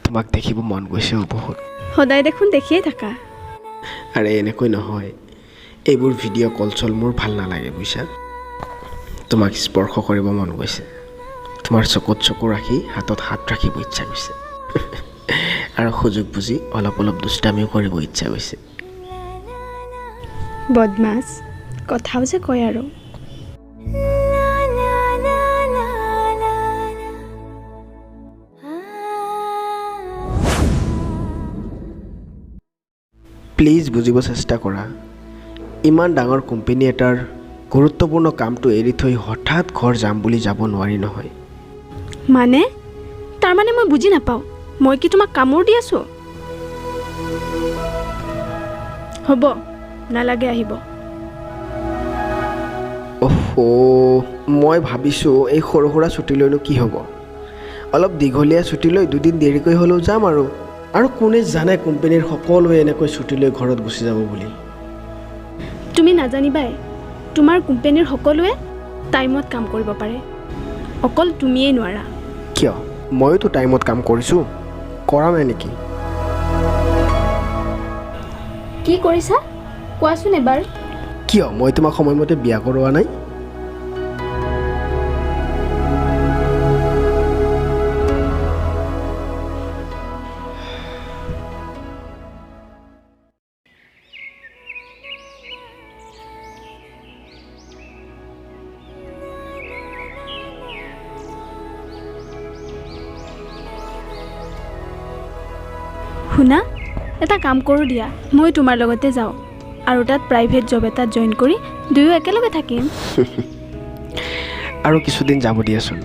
তোমাক দেখিব মন গৈছে বহুত। সদায় দেখোন দেখিয়ে থাকা। আৰে এনেকৈ নহয়, এইবোৰ ভিডিঅ' কল চল মোৰ ভাল নালাগে বুজিছা। তোমাক স্পৰ্শ কৰিব মন গৈছে, তোমাৰ চকুত চকু ৰাখি হাতত হাত ৰাখিব ইচ্ছা গৈছে আৰু সুযোগ বুজি অলপ অলপ দুষ্টামিও কৰিব ইচ্ছা গৈছে। বদমাছ কথাও যে কয় আৰু। প্লিজ বুজিব চেষ্টা কৰা। ইমান ডাঙৰ কোম্পানী এটাৰ গুৰুত্বপূৰ্ণ কামটো এৰি থৈ হঠাৎ ঘৰ যাম বুলি যাব নোৱাৰি নহয়। মানে তাৰমানে মই বুজি নাপাওঁ, মই কি তোমাক কামোৰ দি আছোঁ? হ'ব, নালাগে আহিব। অহো, মই ভাবিছোঁ এই সৰু সুৰা ছুটী লৈনো কি হ'ব, অলপ দীঘলীয়া ছুটী লৈ দুদিন দেৰিকৈ হ'লেও যাম আৰু কোনে জানে কোম্পানীৰ সকলোৱে এনেকৈ ছুটী লৈ ঘৰত গুচি যাব বুলি। তুমি নাজানিবাই, তোমাৰ কোম্পানীৰ সকলোৱে টাইমত কাম কৰিব পাৰে, অকল তুমিয়েই নোৱাৰা। কিয়? ময়োতো টাইমত কাম কৰিছোঁ, কৰা নাই নেকি? কি কৰিছা কোৱাচোন এবাৰ। কিয় মই তোমাক সময়মতে বিয়া কৰোৱা নাই? শুনা, এটা কাম কৰোঁ দিয়া, মই তোমাৰ লগতে যাওঁ আৰু তাত প্ৰাইভেট জব এটাত জইন কৰি দুয়ো একেলগে থাকিম। আৰু কিছুদিন যাব দিয়াচোন।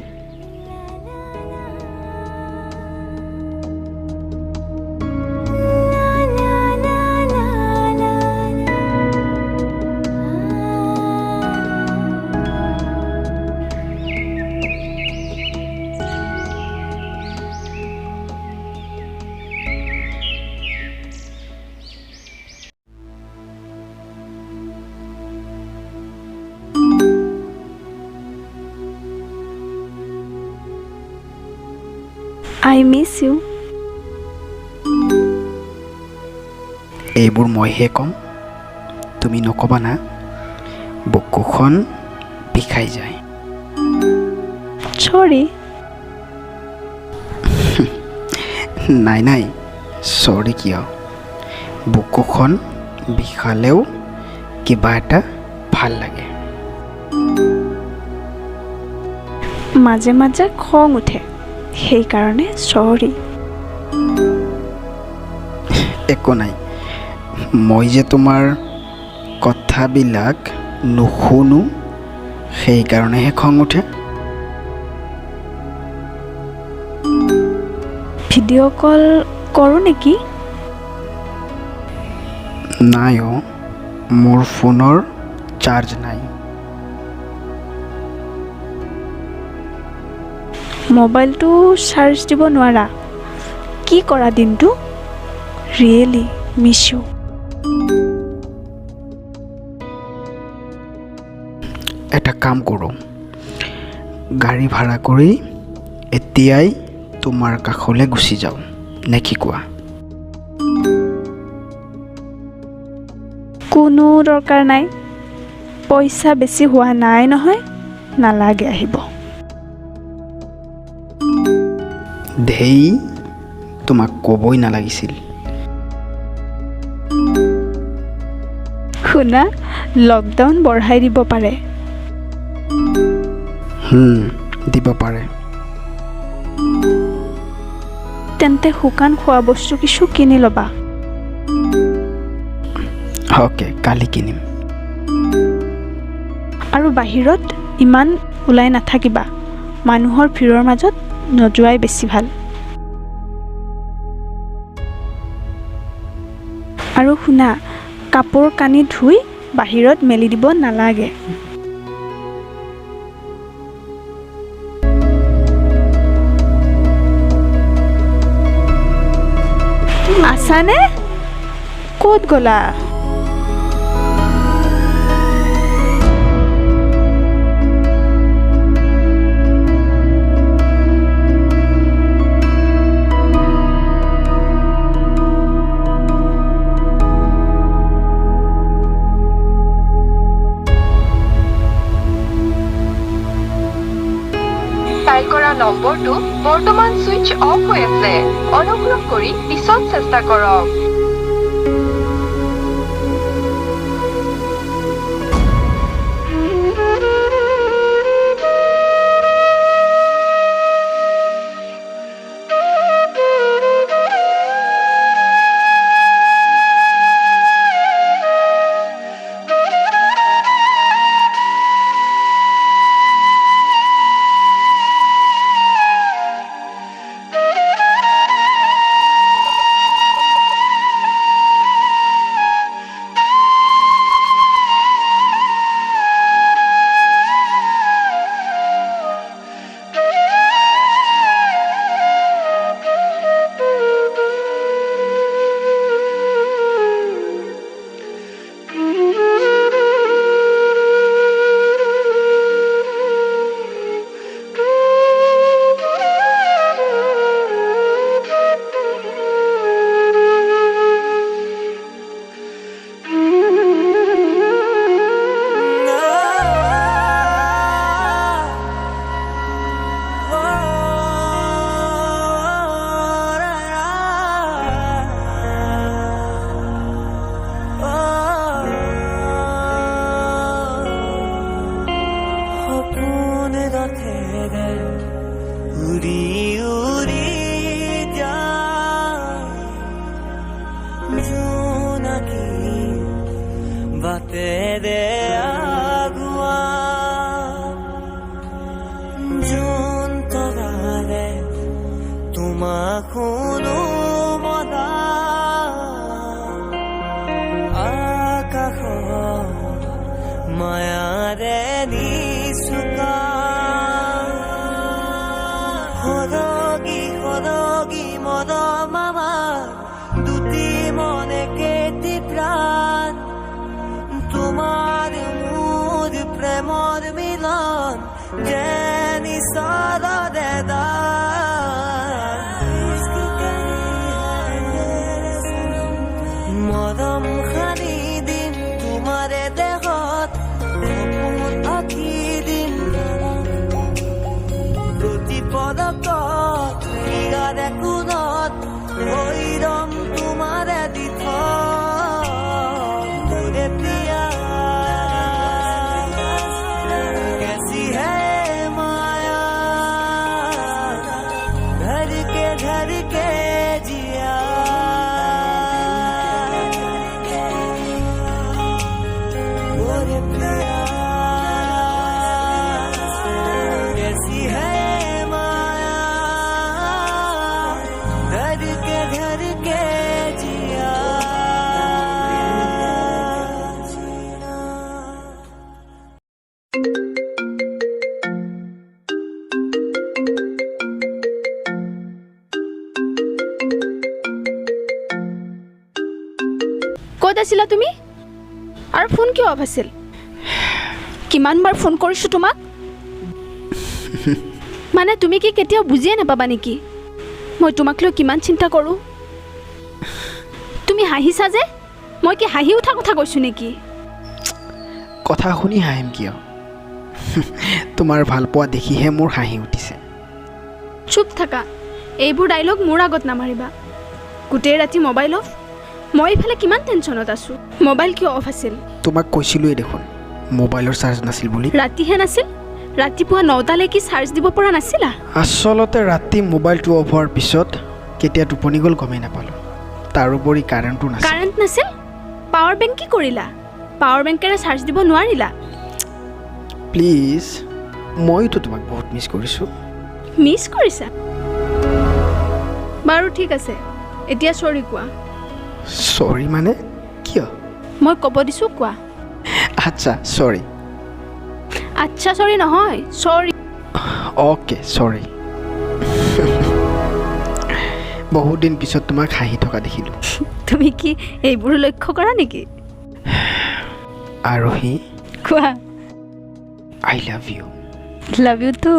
I miss you. এইবোৰ মইহে ক'ম, তুমি নক'বা না, বুকুখন বিষাই যায়। Sorry. নাই চৰি কিয়, বুকুখন বিষালেও কিবা এটা ভাল লাগে। মাজে মাজে খং উঠে, সেইকাৰণে চৰি। একো নাই, মই যে তোমাৰ কথাবিলাক নুশুনো, সেইকাৰণেহে খং উঠে। ভিডিঅ' কল কৰোঁ নেকি? নাই অ', মোৰ ফোনৰ চাৰ্জ নাই। মোবাইলটো চাৰ্জ দিব নোৱাৰা? কি কৰা দিনটো? Really miss you. এটা কাম কৰোঁ, গাড়ী ভাড়া কৰি এতিয়াই তোমাৰ কাষলৈ গুচি যাওঁ, নে কি কোৱা? কোনো দৰকাৰ নাই, পইচা বেছি হোৱা নাই নহয়, নালাগে আহিব। ধেই, তোমাক ক'বই নালাগিছিল। শুনা, লকডাউন বঢ়াই দিব পাৰে। দিব পাৰে। তেন্তে শুকান খোৱা বস্তু কিছু কিনি ল'বা। অ'কে, কালি কিনিম। আৰু বাহিৰত ইমান ওলাই নাথাকিবা, মানুহৰ ভিৰৰ মাজত নোযোৱাই বেছি ভাল। আৰু শুনা, কাপোৰ কানি ধুই বাহিৰত মেলি দিব নালাগে। আছানে? ক'ত গ'লা? ডায়েল কৰা নম্বৰটো বৰ্তমান সুইচ অফ হৈ আছে। অনুগ্ৰহ কৰি পিছত চেষ্টা কৰক। ক'ত আছিলা তুমি? আৰু ফোন কিয় অফ আছিল? কিমানবাৰ ফোন কৰিছোঁ তোমাক? মানে তুমি কি কেতিয়াও বুজিয়ে নাপাবা নেকি মই তোমাক লৈ কিমান চিন্তা কৰোঁ? তুমি হাঁহিছা যে, মই কি হাঁহি উঠা কথা কৈছোঁ নেকি? কথা শুনি হাঁহিম কিয়? তোমাৰ ভালপোৱা দেখিহে মোৰ হাঁহি উঠিছে। চুপ থাকা, এইবোৰ ডাইলগ মোৰ আগত নামাৰিবা। গোটেই ৰাতি মোবাইল অফ, মই এইফালে কিমান টেনশ্যনত আছোঁ। মোবাইল কিয় অফ আছিল? তোমাক কৈছিলোঁৱে দেখোন মোবাইলৰ চাৰ্জ নাছিল বুলি। ৰাতিহে নাছিল, ৰাতিপুৱা 9টালৈকে চাৰ্জ দিব পৰা নাছিলা? আচলতে ৰাতি মোবাইলটো অফ হোৱাৰ পিছত কেতিয়া টোপনি গ'ল গমেই নাপালোঁ। তাৰোপৰি কাৰেণ্টটো নাছিল। কাৰেণ্ট নাছিল? পাৱাৰ বেংক কি কৰিলা? পাৱাৰ বেংকেৰে চাৰ্জ দিব নোৱাৰিলা? প্লিজ, মইতো তোমাক বহুত মিছ কৰিছোঁ। মিছ কৰিছা? বাৰু ঠিক আছে, এতিয়া চৰি কোৱা। চৰি মানে কিয়? মই ক'ব দিছোঁ কোৱা। আচ্ছা চৰি। আচ্ছা চৰি নহয়, চৰি। অ'কে চৰি। বহুত দিন পিছত তোমাক হাঁহি থকা দেখিলোঁ। তুমি কি এইবোৰ লক্ষ্য কৰা নেকি? আৰোহী, কোৱা। I love you. Love you too.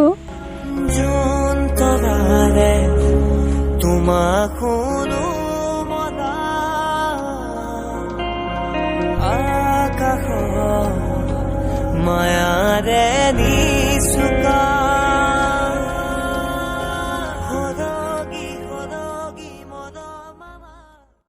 মায়াৰে নিচুকা